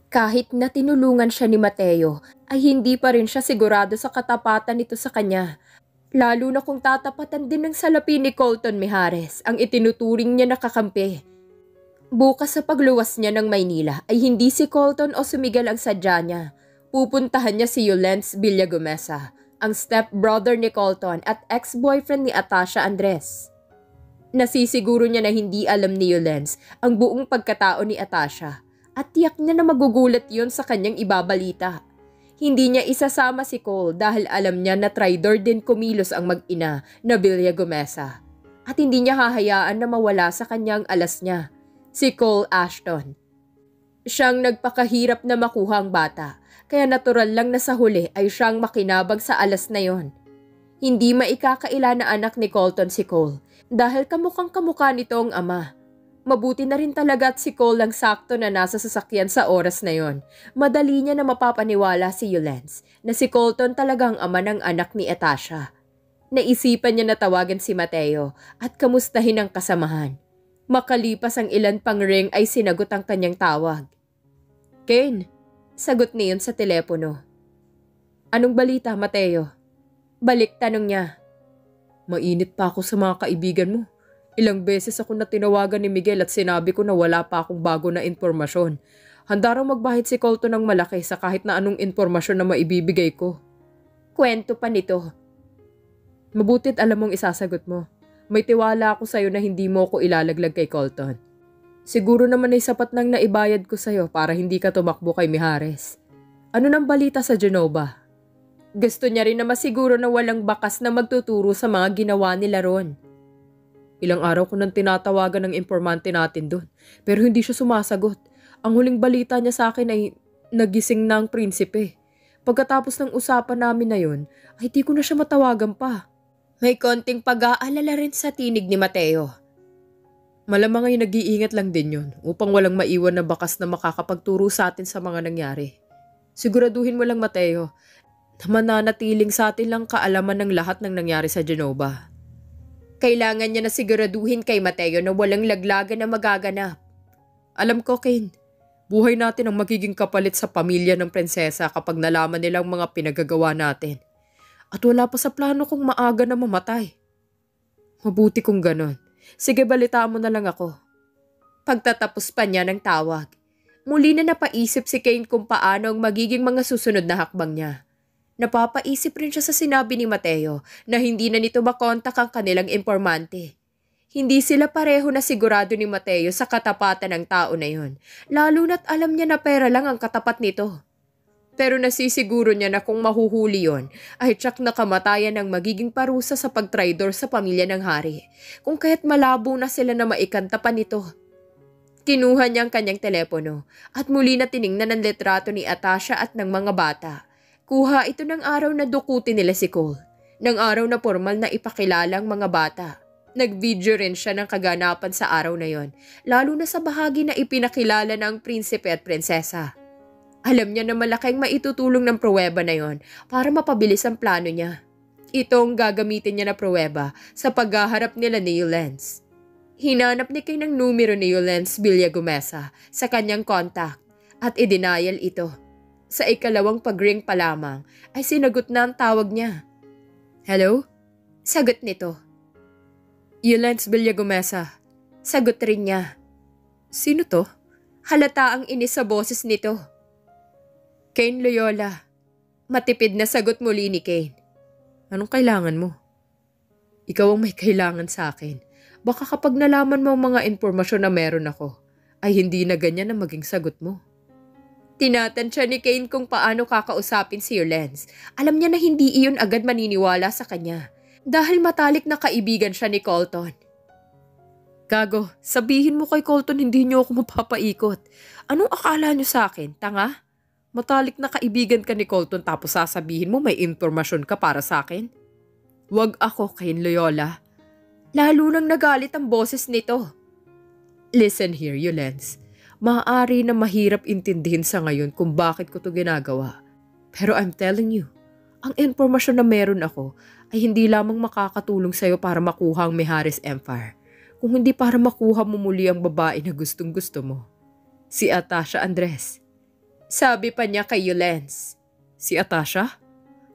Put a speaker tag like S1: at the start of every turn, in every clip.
S1: Kahit na tinulungan siya ni Mateo, ay hindi pa rin siya sigurado sa katapatan nito sa kanya. Lalo na kung tatapatan din ng salapi ni Colton Mijares ang itinuturing niya na kakampi. Bukas sa pagluwas niya ng Maynila ay hindi si Colton o si Miguel ang sadya niya. Pupuntahan niya si Yolens Villagomesa, ang stepbrother ni Colton at ex-boyfriend ni Atasha Andres. Nasisiguro niya na hindi alam ni Yolens ang buong pagkatao ni Atasha at tiyak niya na magugulat yon sa kanyang ibabalita. Hindi niya isasama si Cole dahil alam niya na traidor din kumilos ang mag-ina na Villagomesa at hindi niya hahayaan na mawala sa kanyang alas niya, si Cole Ashton. Siyang nagpakahirap na makuha ang bata kaya natural lang na sa huli ay siyang makinabang sa alas na yon. Hindi maikakaila na anak ni Colton si Cole dahil kamukhang kamukha nito ang ama. Mabuti na rin talaga at si Cole lang sakto na nasa sasakyan sa oras na yon. Madali niya na mapapaniwala si Yolens na si Colton talagang ama ng anak ni Atasha. Naisipan niya na tawagan si Mateo at kamustahin ang kasamahan. Makalipas ang ilan pang ring ay sinagot ang kanyang tawag. "Kane," sagot niyon sa telepono. "Anong balita, Mateo?" Balik tanong niya. "Mainit pa ako sa mga kaibigan mo. Ilang beses ako na tinawagan ni Miguel at sinabi ko na wala pa akong bago na impormasyon. Handa raw magbahid si Colton ng malaki sa kahit na anong impormasyon na maibibigay ko." Kwento pa nito. "Mabutit alam mong isasagot mo. May tiwala ako sa'yo na hindi mo ko ilalaglag kay Colton. Siguro naman ay sapat nang naibayad ko sa'yo para hindi ka tumakbo kay Mijares. Ano nang balita sa Genova?" Gusto niya rin na masiguro na walang bakas na magtuturo sa mga ginawa nila ron. "Ilang araw ko nang tinatawagan ng informante natin doon, pero hindi siya sumasagot. Ang huling balita niya sa akin ay nagising na ang prinsipe. Pagkatapos ng usapan namin na yun, ay di ko na siya matawagan pa." May konting pag-aalala rin sa tinig ni Mateo. "Malamang ay nag-iingat lang din yun upang walang maiwan na bakas na makakapagturo sa atin sa mga nangyari. Siguraduhin mo lang, Mateo, na mananatiling sa atin lang kaalaman ng lahat ng nangyari sa Genova." Kailangan niya na siguraduhin kay Mateo na walang laglagan na magaganap. "Alam ko, Kane, buhay natin ang magiging kapalit sa pamilya ng prinsesa kapag nalaman nilang mga pinagagawa natin. At wala pa sa plano kong maaga na mamatay." "Mabuti kung ganon. Sige, balitaan mo na lang ako." Pagtatapos pa niya ng tawag, muli na napaisip si Kane kung paano ang magiging mga susunod na hakbang niya. Napapaisip rin siya sa sinabi ni Mateo na hindi na nito makontak ang kanilang informante. Hindi sila pareho na sigurado ni Mateo sa katapatan ng tao na yon, lalo na't alam niya na pera lang ang katapat nito. Pero nasisiguro niya na kung mahuhuli yon, ay tsak na kamatayan ang magiging parusa sa pagtraidor sa pamilya ng hari, kung kaya't malabo na sila na maikanta pa nito. Kinuha niya ang kanyang telepono at muli na tiningnan ang litrato ni Atasha at ng mga bata. Kuha ito ng araw na dukutin nila si Cole, ng araw na formal na ipakilala ang mga bata. Nag-video rin siya ng kaganapan sa araw na yon, lalo na sa bahagi na ipinakilala ng prinsipe at prinsesa. Alam niya na malaking maitutulong ng pruweba na yon para mapabilis ang plano niya. Itong gagamitin niya na pruweba sa paghaharap nila ni Yolens. Hinanap ni Kane ng numero ni Yolens Villagomesa sa kanyang contact at idenial ito. Sa ikalawang pag-ring pa lamang ay sinagot na ang tawag niya. "Hello?" Sagot nito. "Yolens Villagomesa." Sagot rin niya. "Sino to?" Halata ang inis sa boses nito. "Kane Loyola." Matipid na sagot muli ni Kane. "Anong kailangan mo?" "Ikaw ang may kailangan sa akin. Baka kapag nalaman mo ang mga impormasyon na meron ako, ay hindi na ganyan ang maging sagot mo." Tinatansya ni Kane kung paano kakausapin si Yolens. Alam niya na hindi iyon agad maniniwala sa kanya dahil matalik na kaibigan siya ni Colton. "Gago, sabihin mo kay Colton hindi niyo ako mapapaikot. Anong akala niyo sa akin, tanga? Matalik na kaibigan ka ni Colton tapos sasabihin mo may impormasyon ka para sa akin? Wag ako, Kane Loyola." Lalo nang nagalit ang boses nito. "Listen here, Yolens. Maaari na mahirap intindihin sa ngayon kung bakit ko to ginagawa. Pero I'm telling you, ang impormasyon na meron ako ay hindi lamang makakatulong sa'yo para makuha ang Mijares Empire, kung hindi para makuha mo muli ang babae na gustong gusto mo. Si Atasha Andres. Sabi pa niya kay Yulens. Si Atasha?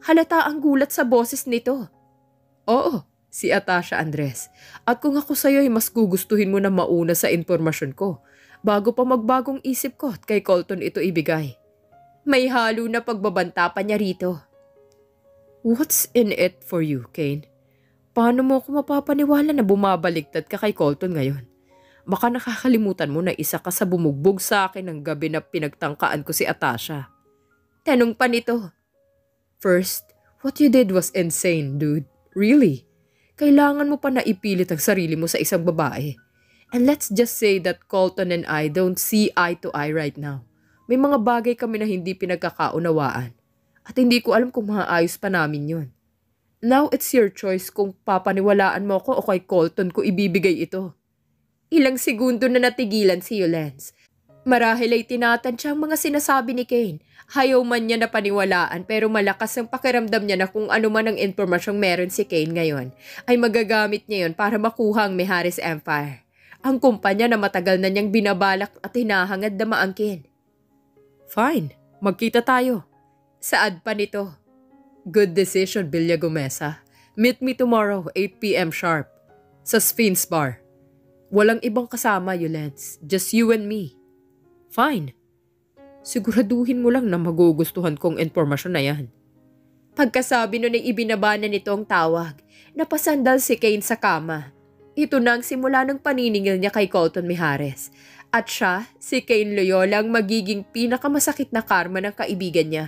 S1: Halata ang gulat sa boses nito. Oo, si Atasha, Andres. At kung ako sa'yo ay mas gugustuhin mo na mauna sa impormasyon ko bago pa magbagong isip ko at kay Colton ito ibigay. May halo na pagbabanta pa niya rito. What's in it for you, Kane? Paano mo ako mapapaniwala na bumabaligtad ka kay Colton ngayon? Baka nakakalimutan mo na isa ka sa bumugbog sa akin ng gabi na pinagtangkaan ko si Atasha. Tanong pa nito. First, what you did was insane, dude. Really? Kailangan mo pa na ipilit ang sarili mo sa isang babae. And let's just say that Colton and I don't see eye to eye right now. May mga bagay kami na hindi pinagkakaunawaan. At hindi ko alam kung maaayos pa namin yun. Now it's your choice kung papaniwalaan mo ko o kay Colton ko ibibigay ito. Ilang segundo na natigilan si Yulens. Marahil ay tinatansya ang mga sinasabi ni Kane. Hayaw man niya na paniwalaan pero malakas ang pakiramdam niya na kung ano man ang impormasyong meron si Kane ngayon ay magagamit niya yon para makuha ang Mijares Empire. Ang kumpanya na matagal na niyang binabalak at hinahangad na maangkin. Fine, magkita tayo. Saad pa nito. Good decision, Villagomesa. Meet me tomorrow, 8 p.m. sharp. Sa Sphinx Bar. Walang ibang kasama, Yulens. Just you and me. Fine. Siguraduhin mo lang na magugustuhan kong impormasyon na yan. Pagkasabi nun ay ibinaba na nito ang tawag. Napasandal si Kane sa kama. Ito na ang simula ng paniningil niya kay Colton Mijares. At siya, si Kane Loyola ang magiging pinakamasakit na karma ng kaibigan niya.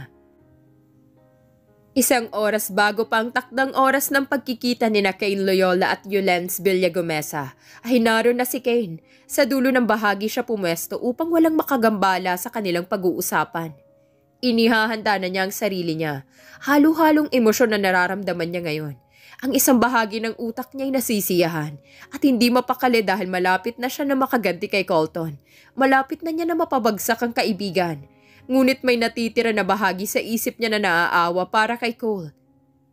S1: Isang oras bago pa ang takdang oras ng pagkikita ni na Kane Loyola at Yulens Villagomesa ay naroon na si Kane. Sa dulo ng bahagi siya pumwesto upang walang makagambala sa kanilang pag-uusapan. Inihahanda na niya ang sarili niya. Halo-halong emosyon na nararamdaman niya ngayon. Ang isang bahagi ng utak niya ay nasisiyahan at hindi mapakali dahil malapit na siya na makaganti kay Colton. Malapit na niya na mapabagsak ang kaibigan. Ngunit may natitira na bahagi sa isip niya na naaawa para kay Cole.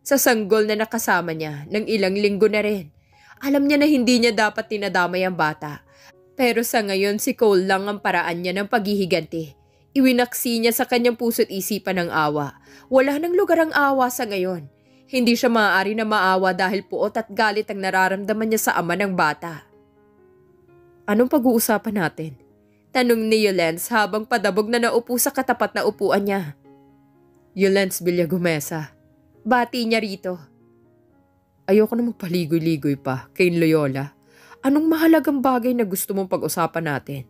S1: Sa sanggol na nakasama niya ng ilang linggo na rin. Alam niya na hindi niya dapat tinadamay ang bata. Pero sa ngayon si Cole lang ang paraan niya ng paghihiganti. Iwinaksi niya sa kanyang puso't isipan ng awa. Wala nang lugar ang awa sa ngayon. Hindi siya maaari na maawa dahil puot at galit ang nararamdaman niya sa ama ng bata. Anong pag-uusapan natin? Tanong ni Yulens habang padabog na naupo sa katapat na upuan niya. Yulens Villagomesa. Bati niya rito. Ayoko na magpaligoy-ligoy pa, Kane Loyola. Anong mahalagang bagay na gusto mong pag-usapan natin?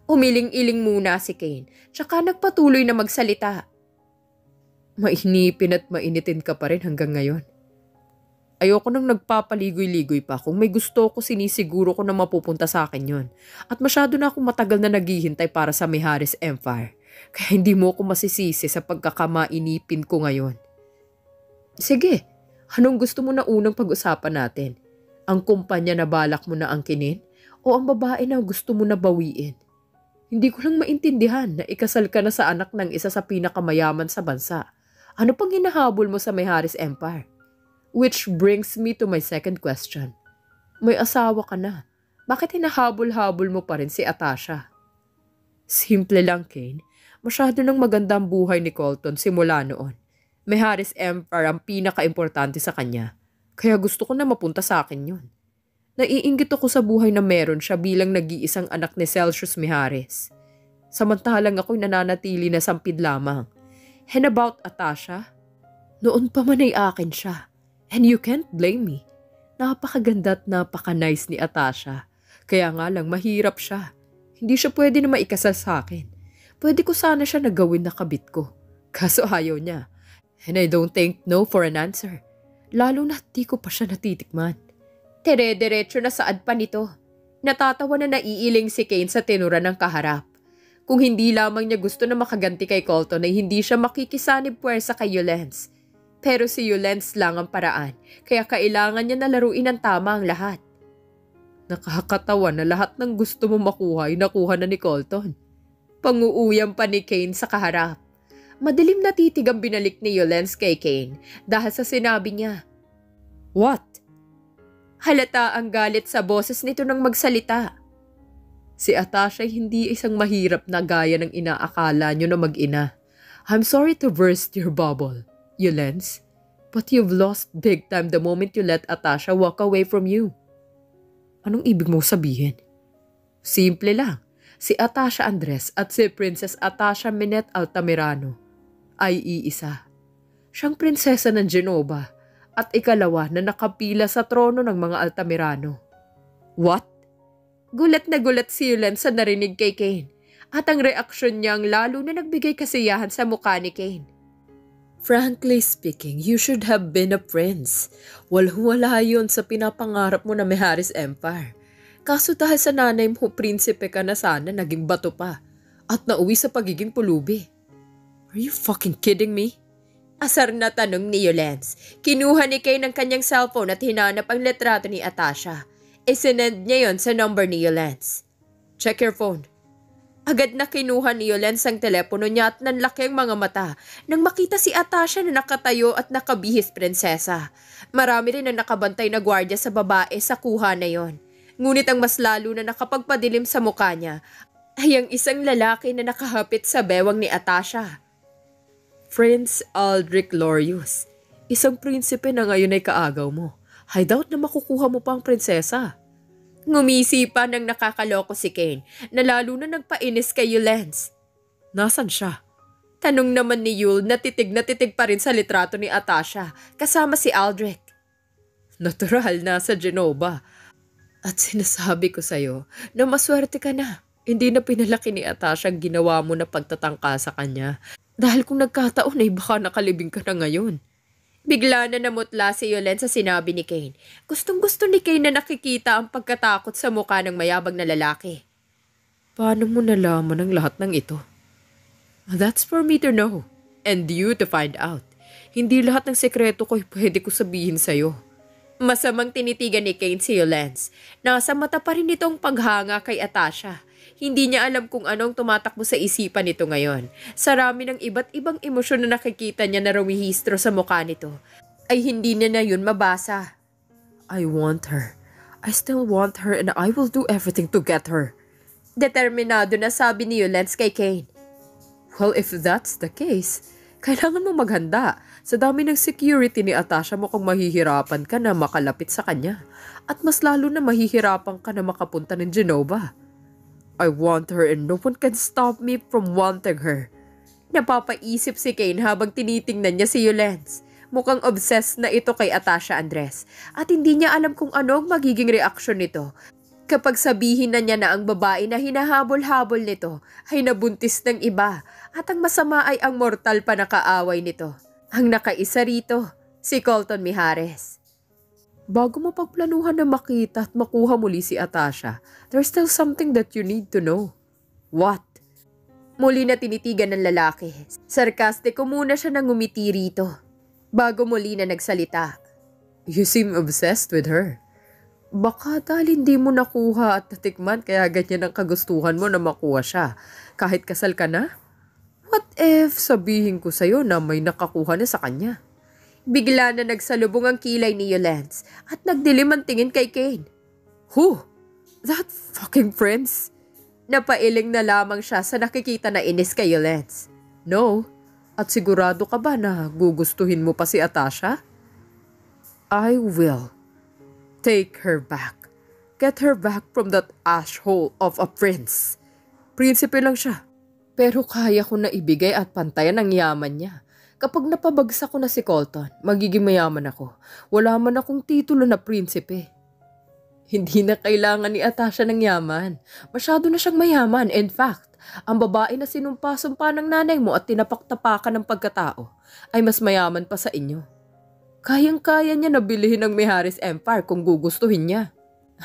S1: Umiling-iling muna si Kane, tsaka nagpatuloy na magsalita. Mainipin at mainitin ka pa rin hanggang ngayon. Ayoko nang nagpapaligoy-ligoy pa. Kung may gusto ko, sinisiguro ko na mapupunta sa akin yon. At masyado na akong matagal na naghihintay para sa Mijares Empire. Kaya hindi mo ako masisisi sa pagkakamainipin ko ngayon. Sige, anong gusto mo na unang pag-usapan natin? Ang kumpanya na balak mo na angkinin? O ang babae na gusto mo na bawiin? Hindi ko lang maintindihan na ikasal ka na sa anak ng isa sa pinakamayaman sa bansa. Ano pang hinahabol mo sa Mijares Empire? Which brings me to my second question. May asawa ka na. Bakit hinahabol-habol mo pa rin si Atasha? Simple lang, Kane. Masyado nang maganda ang buhay ni Colton simula noon. Mijares Empire ang pinaka-importante sa kanya. Kaya gusto ko na mapunta sa akin yun. Naiinggit ako sa buhay na meron siya bilang nag-iisang anak ni Celsius Mijares. Samantalang ako'y nananatili na sampid lamang. And about Atasha? Noon pa man ay akin siya. And you can't blame me. Napakaganda at napaka-nice ni Atasha. Kaya nga lang mahirap siya. Hindi siya pwede na maikasal sa akin. Pwede ko sana siya na gawin na kabit ko. Kaso ayaw niya. And I don't think no for an answer. Lalo na di ko pa siya natitikman. Tere-derecho na saad pa nito. Natatawa na naiiling si Kane sa tinura ng kaharap. Kung hindi lamang niya gusto na makaganti kay Colton ay hindi siya makikisanib puwersa kay Yulens. Pero si Yulens lang ang paraan, kaya kailangan niya na laruin ng tama ang lahat. Nakakatawa na lahat ng gusto mo makuha ay nakuha na ni Colton. Panguuyam pa ni Kane sa kaharap. Madilim na titig ang binalik ni Yulens kay Kane dahil sa sinabi niya. What? Halata ang galit sa boses nito nang magsalita. Si Atasha hindi isang mahirap na gaya ng inaakala nyo na mag-ina. I'm sorry to burst your bubble, Yulens, but you've lost big time the moment you let Atasha walk away from you. Anong ibig mo sabihin? Simple lang. Si Atasha Andres at si Princess Atasha Minette Altamirano ay iisa. Siyang prinsesa ng Genova at ikalawa na nakapila sa trono ng mga Altamirano. What? Gulat na gulat si Yulen sa narinig kay Kane at ang reaksyon niyang lalo na nagbigay kasiyahan sa mukha ni Kane. Frankly speaking, you should have been a prince. Wala yun sa pinapangarap mo na Miharis Empire. Kaso dahil sa nanay mo, prinsipe ka na sana, naging bato pa at nauwi sa pagiging pulubi. Are you fucking kidding me? Asar na tanong ni Yulens. Kinuha ni Kane ang kanyang cellphone at hinanap ang litrato ni Atasha. Isinend niya yon sa number ni Yulens. Check your phone. Agad na kinuha ni Yulens ang telepono niya at nanlaki ang mga mata nang makita si Atasha na nakatayo at nakabihis prinsesa. Marami rin na nakabantay na gwardiya sa babae sa kuha na yon. Ngunit ang mas lalo na nakapagpadilim sa mukha niya ay ang isang lalaki na nakahapit sa bewang ni Atasha. Prince Aldrich Lorius, isang prinsipe na ngayon ay kaagaw mo. I doubt na makukuha mo pa ang prinsesa. Ngumisi pa ng nakakaloko si Kane na lalo na nagpainis kay Yulens. Nasaan siya? Tanong naman ni Yul na titig pa rin sa litrato ni Atasha kasama si Aldrich. Natural, nasa Genova. At sinasabi ko sa'yo na maswerte ka na. Hindi na pinalaki ni Atasha ang ginawa mo na pagtatangka sa kanya. Dahil kung nagkataon ay baka nakalibing ka na ngayon. Bigla na namutla si Yulen sa sinabi ni Kane. Gustong-gusto ni Kane na nakikita ang pagkatakot sa mukha ng mayabang na lalaki. Paano mo nalaman ang lahat ng ito? That's for me to know. And you to find out. Hindi lahat ng sekreto ko ay pwede ko sabihin sa'yo. Masamang tinitigan ni Kane si Yulens. Nasa mata pa rin nitong paghanga kay Atasha. Hindi niya alam kung anong tumatakbo sa isipan nito ngayon. Sa rami ng iba't ibang emosyon na nakikita niya na rumihistro sa mukha nito, ay hindi niya na yun mabasa. I want her. I still want her and I will do everything to get her. Determinado na sabi ni Yulens kay Kane. Well, if that's the case, kailangan mo maghanda. Sa dami ng security ni Atasha mukhang mahihirapan ka na makalapit sa kanya. At mas lalo na mahihirapan ka na makapunta ng Genova. I want her and no one can stop me from wanting her. Napapaisip si Kane habang tinitingnan niya si Yulens. Mukhang obsessed na ito kay Atasha Andres. At hindi niya alam kung ano ang magiging reaksyon nito kapag sabihin na niya na ang babae na hinahabol-habol nito ay nabuntis ng iba at ang masama ay ang mortal pa na kaaway nito. Ang nakaisa rito, si Colton Mihares. Bago mo pagplanuhan na makita at makuha muli si Atasha, there's still something that you need to know. What? Muli na tinitigan ng lalaki. Sarkastiko muna siya nang ngumiti rito. Bago muli na nagsalita. You seem obsessed with her. Baka dahil hindi mo nakuha at natikman kaya ganyan ang kagustuhan mo na makuha siya. Kahit kasal ka na? What if sabihin ko sa'yo na may nakakuha na sa kanya? Bigla na nagsalubong ang kilay ni Yulens at nagdilim ang tingin kay Kane. Who? That fucking prince? Napailing na lamang siya sa nakikita na inis kay Yulens. No. At sigurado ka ba na gugustuhin mo pa si Atasha? I will. Take her back. Get her back from that asshole of a prince. Prinsipe lang siya. Pero kaya ko na ibigay at pantayan ang yaman niya. Kapag napabagsak ko na si Colton, magiging mayaman ako. Wala man akong titulo na prinsipe. Hindi na kailangan ni Atasha ng yaman. Masyado na siyang mayaman. In fact, ang babae na sinumpa-sumpa ng nanay mo at tinapaktapakan ng pagkatao ay mas mayaman pa sa inyo. Kayang-kaya niya na bilhin ang Miharis Empire kung gugustuhin niya.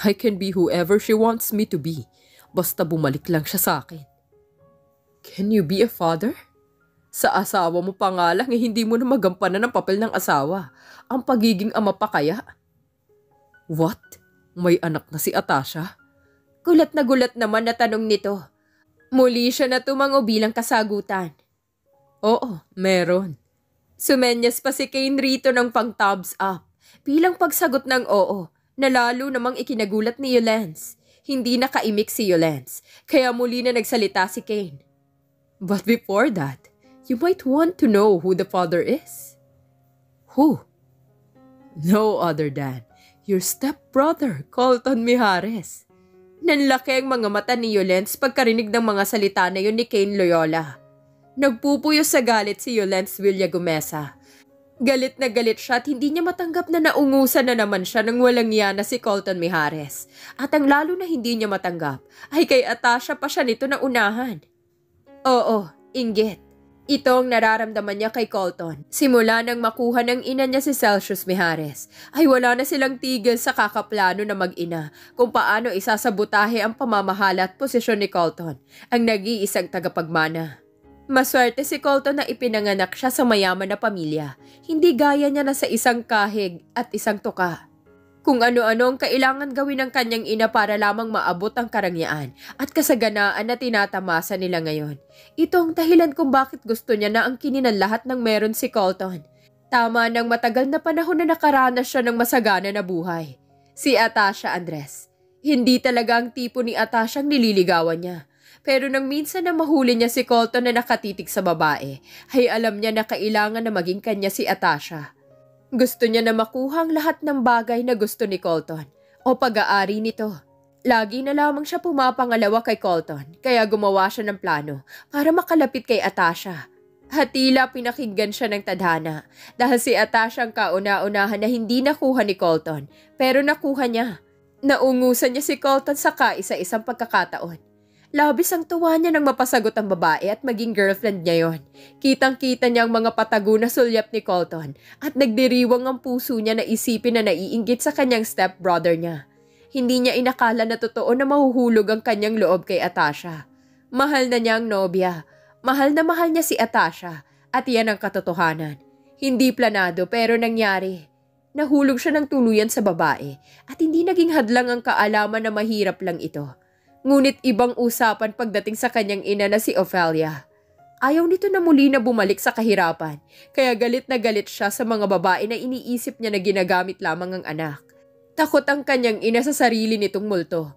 S1: I can be whoever she wants me to be. Basta bumalik lang siya sa akin. Can you be a father? Sa asawa mo pa nga lang hindi mo na magampanan ng papel ng asawa. Ang pagiging ama pa kaya? What? May anak na si Atasha? Gulat naman na tanong nito. Muli siya na tumango bilang kasagutan. Oo, meron. Sumenyas pa si Kane rito ng pang-thumbs up. Bilang pagsagot ng oo, na lalo namang ikinagulat ni Yulens. Hindi nakaimik si Yolens, kaya muli na nagsalita si Kane. But before that, you might want to know who the father is. Who? No other than your stepbrother, Colton Mijares. Nanlaki ang mga mata ni Yolens pagkarinig ng mga salita na yun ni Kane Loyola. Nagpupuyo sa galit si Yolens Villagomesa. Galit na galit siya at hindi niya matanggap na naungusan na naman siya ng walang iya na si Colton Mijares. At ang lalo na hindi niya matanggap ay kay Atasha pa siya nito na unahan. Oo, inggit. Ito ang nararamdaman niya kay Colton. Simula nang makuha ng ina niya si Celsius Mijares, ay wala na silang tigil sa kakaplano na mag-ina kung paano isasabotahe ang pamamahala at posisyon ni Colton, ang nag-iisang tagapagmana. Maswerte si Colton na ipinanganak siya sa mayaman na pamilya, hindi gaya niya na sa isang kahig at isang tuka. Kung ano-ano ang kailangan gawin ng kanyang ina para lamang maabot ang karangyaan at kasaganaan na tinatamasa nila ngayon. Ito ang dahilan kung bakit gusto niya na angkinin ang lahat ng meron si Colton. Tama ng matagal na panahon na nakaranas siya ng masagana na buhay. Si Atasha Andres. Hindi talaga ang tipo ni Atasha ang nililigawan niya. Pero nang minsan na mahuli niya si Colton na nakatitig sa babae, ay alam niya na kailangan na maging kanya si Atasha. Gusto niya na makuha ang lahat ng bagay na gusto ni Colton o pag-aari nito. Lagi na lamang siya pumapangalawa kay Colton kaya gumawa siya ng plano para makalapit kay Atasha. At tila pinakinggan siya ng tadhana dahil si Atasha ang kauna-unahan na hindi nakuha ni Colton pero nakuha niya. Naungusan niya si Colton sa kaisa-isang pagkakataon. Labis ang tuwa niya nang mapasagot ang babae at maging girlfriend niya yon. Kitang-kita niya ang mga patago na sulyap ni Colton at nagdiriwang ang puso niya na isipin na naiinggit sa kanyang stepbrother niya. Hindi niya inakala na totoo na mahuhulog ang kanyang loob kay Atasha. Mahal na niya ang nobya. Mahal niya si Atasha at iyan ang katotohanan. Hindi planado pero nangyari. Nahulog siya ng tuluyan sa babae at hindi naging hadlang ang kaalaman na mahirap lang ito. Ngunit ibang usapan pagdating sa kanyang ina na si Ophelia. Ayaw nito na muli na bumalik sa kahirapan, kaya galit na galit siya sa mga babae na iniisip niya na ginagamit lamang ang anak. Takot ang kanyang ina sa sarili nitong multo.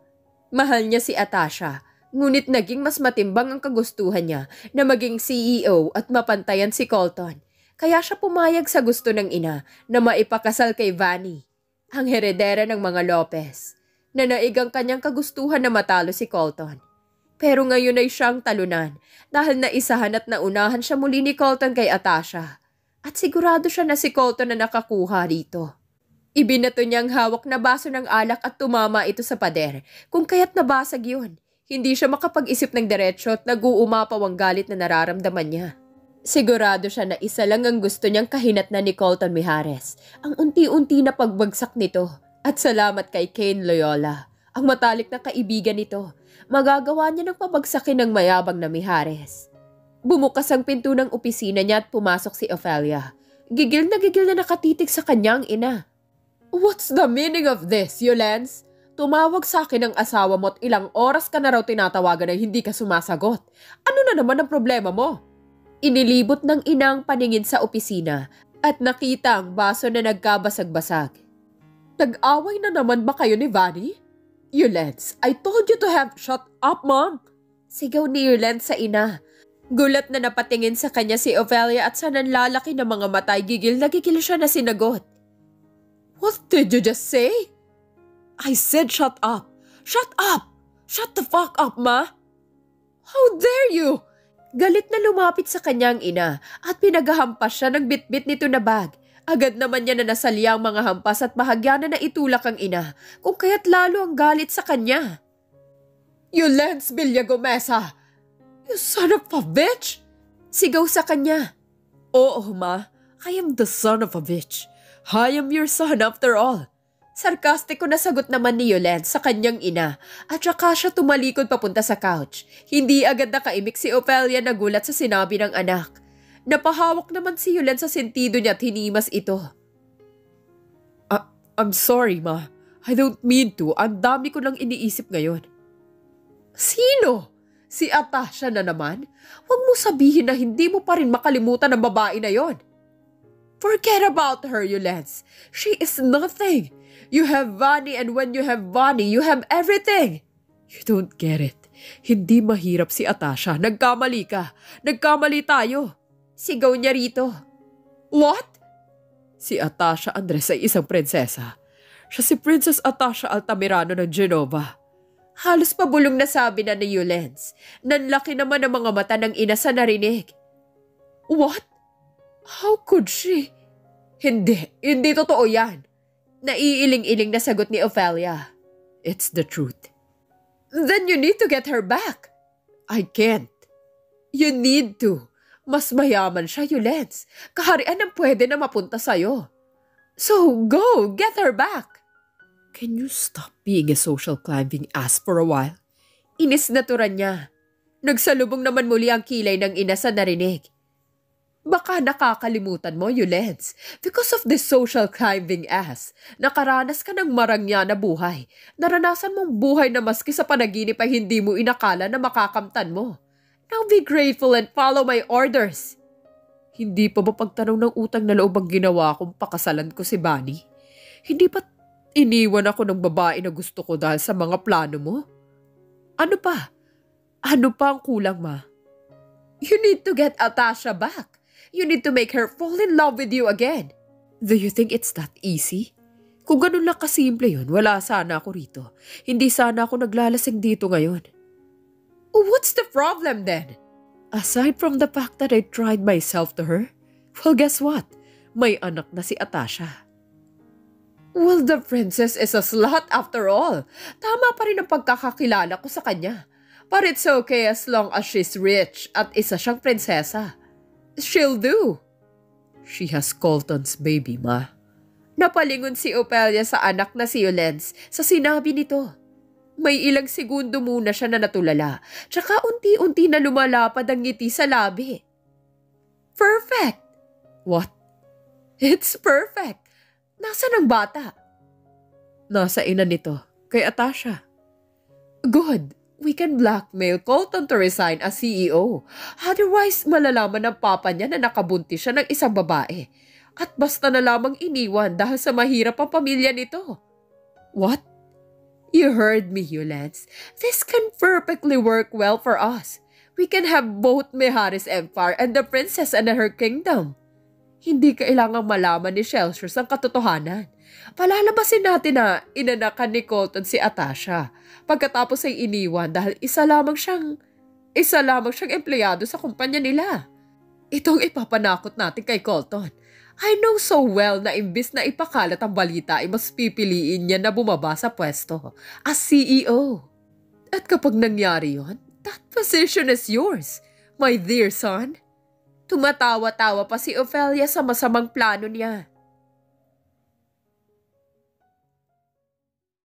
S1: Mahal niya si Atasha, ngunit naging mas matimbang ang kagustuhan niya na maging CEO at mapantayan si Colton. Kaya siya pumayag sa gusto ng ina na maipakasal kay Vanny, ang heredera ng mga Lopez. Nanaig ang kanyang kagustuhan na matalo si Colton. Pero ngayon ay siyang talunan dahil naisahan at naunahan siya muli ni Colton kay Atasha. At sigurado siya na si Colton na nakakuha dito. Ibinato niya ang hawak na baso ng alak at tumama ito sa pader kung kaya't nabasag yun. Hindi siya makapag-isip ng diretsyo at nag-uumapaw ang galit na nararamdaman niya. Sigurado siya na isa lang ang gusto niyang kahinatnan ni Colton Mijares, ang unti-unti na pagbagsak nito. At salamat kay Kane Loyola, ang matalik na kaibigan nito. Magagawa niya ng pabagsakin ng mayabang na Mijares. Bumukas ang pinto ng opisina niya at pumasok si Ophelia. Gigil na nakatitig sa kanyang ina. What's the meaning of this, Yolens? Tumawag sa akin ang asawa mo at ilang oras ka na raw tinatawagan ng hindi ka sumasagot. Ano na naman ang problema mo? Inilibot ng ina ang paningin sa opisina at nakita ang baso na nagkabasag-basag. Nag-away na naman ba kayo ni Vanny? Yolens, I told you to have shut up, Mom! Sigaw ni Yolens sa ina. Gulat na napatingin sa kanya si Ophelia at sa nanlalaki ng mga matay gigil na gigil siya na sinagot. What did you just say? I said shut up! Shut up! Shut the fuck up, Ma! How dare you! Galit na lumapit sa kanyang ina at pinaghahampas siya ng bitbit nito na bag. Agad naman niya na nasali ang mga hampas at bahagya na naitulak ang ina, kung kaya't lalo ang galit sa kanya. Yolens Villagomesa! You son of a bitch! Sigaw sa kanya. Oo, Ma. I am the son of a bitch. I am your son after all. Sarkastiko na sagot naman ni Yolens sa kanyang ina at saka siya tumalikod papunta sa couch. Hindi agad nakaimik si Ophelia na gulat sa sinabi ng anak. Napahawak naman si Yolens sa sentido niya at hinimas ito. I'm sorry, Ma. I don't mean to. Ang dami ko lang iniisip ngayon. Sino? Si Atasha na naman? Huwag mo sabihin na hindi mo pa rin makalimutan ang babae na yon. Forget about her, Yolens. She is nothing. You have Vanny and when you have Vanny, you have everything.
S2: You don't get it. Hindi mahirap si Atasha. Nagkamali ka. Nagkamali tayo.
S1: Sigaw niya rito. What?
S2: Si Atasha Andres ay isang prinsesa. Siya si Princess Atasha Altamirano ng Genova.
S1: Halos pabulong na sabi na ni Yulens. Nanlaki naman ang mga mata ng ina sa narinig. What? How could she? Hindi totoo yan. Naiiling-iling na sagot ni Ophelia.
S2: It's the truth.
S1: Then you need to get her back.
S2: I can't.
S1: You need to. Mas mayaman siya, Yulens. Kaharian ang pwede na mapunta sa'yo. So go, get her back.
S2: Can you stop being a social climbing ass for a while?
S1: Inis na turan niya. Nagsalubong naman muli ang kilay ng ina sa narinig. Baka nakakalimutan mo, Yulens. Because of this social climbing ass, nakaranas ka ng marangya na buhay. Naranasan mong buhay na maski sa panaginip ay hindi mo inakala na makakamtan mo. Now be grateful and follow my orders.
S2: Hindi pa ba pagtanaw ng utang na loob ang ginawa kung pakasalan ko si Bunny? Hindi pa iniwan ako ng babae na gusto ko dahil sa mga plano mo? Ano pa? Ano pa ang kulang, Ma?
S1: You need to get Atasha back. You need to make her fall in love with you again.
S2: Do you think it's that easy? Kung ganun lang kasimple yun, wala sana ako rito. Hindi sana ako naglalasing dito ngayon.
S1: What's the problem then?
S2: Aside from the fact that I tried myself to her, well, guess what? May anak na si Atasha.
S1: Well, the princess is a slut after all. Tama pa rin ang pagkakakilala ko sa kanya. But it's okay as long as she's rich at isa siyang prinsesa. She'll do.
S2: She has Colton's baby, Ma.
S1: Napalingon si Ophelia sa anak na si Yulens sa sinabi nito. May ilang segundo muna siya na natulala, tsaka unti-unti na lumalapad ang ngiti sa labi. Perfect!
S2: What?
S1: It's perfect! Nasaan ang bata?
S2: Nasa ina nito, kay Atasha.
S1: Good. We can blackmail Colton to resign as CEO. Otherwise, malalaman ng papa niya na nakabuntis siya ng isang babae. At basta na lamang iniwan dahil sa mahirap ang pamilya nito.
S2: What?
S1: You heard me, Yulens. This can perfectly work well for us. We can have both Miharis Empire and the princess and her kingdom. Hindi kailangang malaman ni Celsius ang katotohanan. Palalabasin natin na inanakan ni Colton si Atasha. Pagkatapos ay iniwan dahil isa lamang siyang empleyado sa kumpanya nila. Itong ipapanakot natin kay Colton. I know so well na imbis na ipakalat ang balita ay mas pipiliin niya na bumaba sa pwesto as CEO. At kapag nangyari yon, that position is yours, my dear son. Tumatawa-tawa pa si Ophelia sa masamang plano niya.